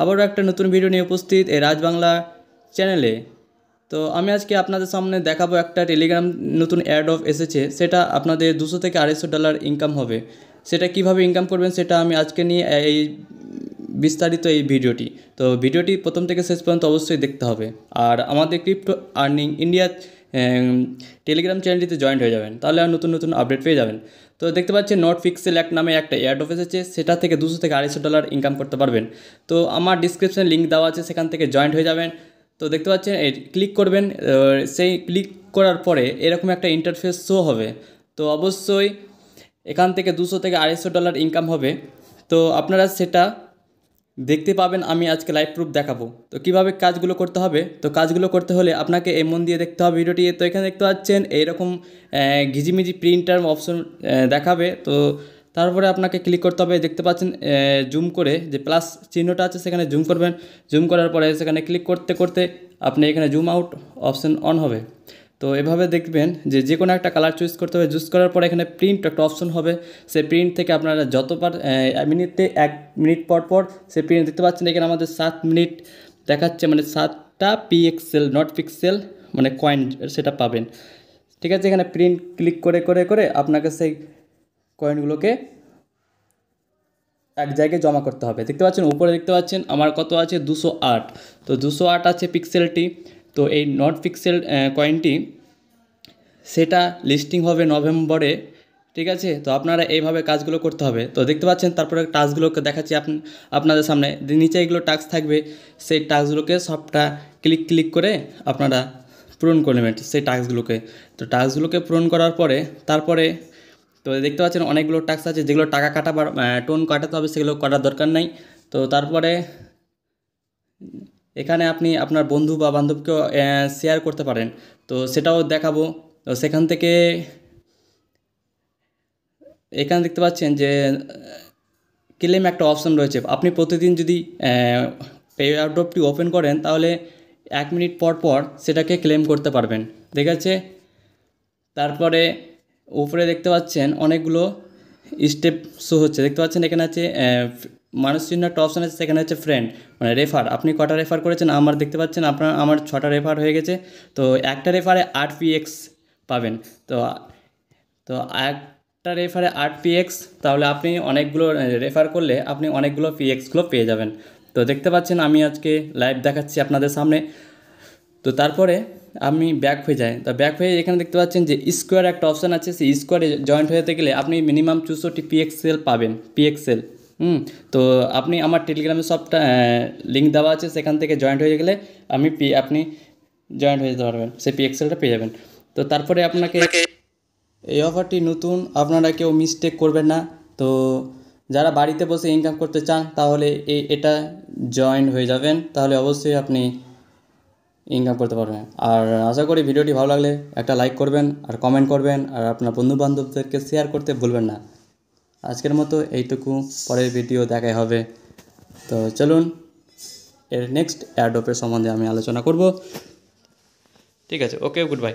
আবারও একটা নতুন ভিডিও নিয়ে উপস্থিত এই রাজ বাংলা চ্যানেলে। তো আমি আজকে আপনাদের সামনে দেখাবো একটা টেলিগ্রাম নতুন অ্যাড অফ এসেছে, সেটা আপনাদের 200 থেকে $250 ইনকাম হবে। সেটা কিভাবে ইনকাম করবেন সেটা আমি আজকে নিয়ে এই বিস্তারিত এই ভিডিওটি। তো ভিডিওটি প্রথম থেকে শেষ পর্যন্ত অবশ্যই দেখতে হবে। আর আমাদের ক্রিপ্টো আর্নিং ইন্ডিয়া টেলিগ্রাম চ্যানেলটিতে জয়েন্ট হয়ে যাবেন, তাহলে আর নতুন নতুন আপডেট পেয়ে যাবেন। তো দেখতে পাচ্ছেন নট পিক্সেল এক নামে একটা অ্যাড অফ এসেছে, সেটা থেকে 200 থেকে $250 ইনকাম করতে পারবেন। তো আমার ডিসক্রিপশানে লিঙ্ক দেওয়া আছে, সেখান থেকে জয়েন্ট হয়ে যাবেন। তো দেখতে পাচ্ছেন ক্লিক করবেন, সেই ক্লিক করার পরে এরকম একটা ইন্টারফেস শো হবে। তো অবশ্যই এখান থেকে 200 থেকে $250 ইনকাম হবে। তো আপনারা সেটা দেখতে পাবেন, আমি আজকে লাইভ প্রুফ দেখাবো। তো কিভাবে কাজগুলো করতে হবে, তো কাজগুলো করতে হলে আপনাকে এই মন দিয়ে দেখতে হবে ভিডিওটি। তো এখানে দেখতে পাচ্ছেন এইরকম ঘিজিমিজি প্রিন্টার অপশন দেখাবে। তো তারপরে আপনাকে ক্লিক করতে হবে, দেখতে পাচ্ছেন জুম করে যে প্লাস চিহ্নটা আছে সেখানে জুম করবেন। জুম করার পরে সেখানে ক্লিক করতে করতে আপনি এখানে জুম আউট অপশন অন হবে। তো এভাবে দেখবেন যে কোনো একটা কালার চুজ করতে হবে। চুজ করার পরে এখানে প্রিন্ট একটা অপশন হবে, সেই প্রিন্ট থেকে আপনারা যতবার মিনিটে 1 মিনিট পর পর সেই প্রিন্ট দেখতে পাচ্ছেন। এখানে আমাদের 7 মিনিট দেখাচ্ছে, মানে 7টা পিএক্সেল নট পিক্সেল মানে কয়েন সেটা পাবেন। ঠিক আছে, এখানে প্রিন্ট ক্লিক করে করে করে আপনাকে সেই কয়েনগুলোকে এক জায়গায় জমা করতে হবে। দেখতে পাচ্ছেন উপরে দেখতে পাচ্ছেন আমার কত আছে 208। তো 208 আছে পিক্সেলটি। তো এই নট পিক্সেল কয়েনটি সেটা লিস্টিং হবে নভেম্বরে। ঠিক আছে, তো আপনারা এইভাবে কাজগুলো করতে হবে। তো দেখতে পাচ্ছেন তারপরে টাস্কগুলোকে দেখাচ্ছি আপনাদের সামনে। নিচে এগুলো টাস্ক থাকবে, সেই টাস্কগুলোকে সবটা ক্লিক ক্লিক করে আপনারা পূরণ করে নেবেন সেই টাস্কগুলোকে। তো টাস্কগুলোকে পূরণ করার পরে তারপরে তো দেখতে পাচ্ছেন অনেকগুলো টাস্ক আছে যেগুলো টাকা কাটাবার টোন কাটাতে হবে, সেগুলো করার দরকার নাই। তো তারপরে এখানে আপনি আপনার বন্ধু বা বান্ধবকেও শেয়ার করতে পারেন, তো সেটাও দেখাবো। তো সেখান থেকে এখানে দেখতে পাচ্ছেন যে ক্লেম একটা অপশন রয়েছে। আপনি প্রতিদিন যদি এয়ারড্রপটি ওপেন করেন তাহলে 1 মিনিট পর পর সেটাকে ক্লেম করতে পারবেন। ঠিক আছে, তারপরে উপরে দেখতে পাচ্ছেন অনেকগুলো স্টেপ শো হচ্ছে। দেখতে পাচ্ছেন এখানে আছে মানুষ চিহ্ন একটা অপশান আছে, সেখানে হচ্ছে ফ্রেন্ড মানে রেফার। আপনি কটা রেফার করেছেন আমার দেখতে পাচ্ছেন, আমার 6টা রেফার হয়ে গেছে। তো একটা রেফারে 8 PX পাবেন। তো তো একটা রেফারে 8 PX, তাহলে আপনি অনেকগুলো রেফার করলে আপনি অনেকগুলো PXগুলো পেয়ে যাবেন। তো দেখতে পাচ্ছেন আমি আজকে লাইভ দেখাচ্ছি আপনাদের সামনে। তো তারপরে আমি ব্যাক হয়ে যাই। তো ব্যাক হয়ে এখানে দেখতে পাচ্ছেন যে স্কোয়ার একটা অপশান আছে, সেই স্কোয়ারে জয়েন্ট হতে গেলে আপনি মিনিমাম 64 PXL পাবেন, পিএক্সেল। তো আপনি আমার টেলিগ্রামে সবটা লিঙ্ক দেওয়া আছে, সেখান থেকে জয়েন্ট হয়ে গেলে আপনি জয়েন্ট হয়ে যেতে পারবেন, সেই পিএক্সেলটা পেয়ে যাবেন। তো তারপরে আপনাকে এই অফারটি নতুন, আপনারা কেউ মিস্টেক করবেন না। তো যারা বাড়িতে বসে ইনকাম করতে চান তাহলে এটা জয়েন হয়ে যাবেন, তাহলে অবশ্যই আপনি ইনকাম করতে পারবেন। আর আশা করি ভিডিওটি ভালো লাগলে একটা লাইক করবেন আর কমেন্ট করবেন, আর আপনার বন্ধুবান্ধবদেরকে শেয়ার করতে ভুলবেন না। আজকের মতো এইটুকু, পরের ভিডিও দেখাই হবে। তো চলুন এর নেক্সট অ্যাডোপের সম্বন্ধে আমি আলোচনা করব। ঠিক আছে, ওকে, গুড বাই।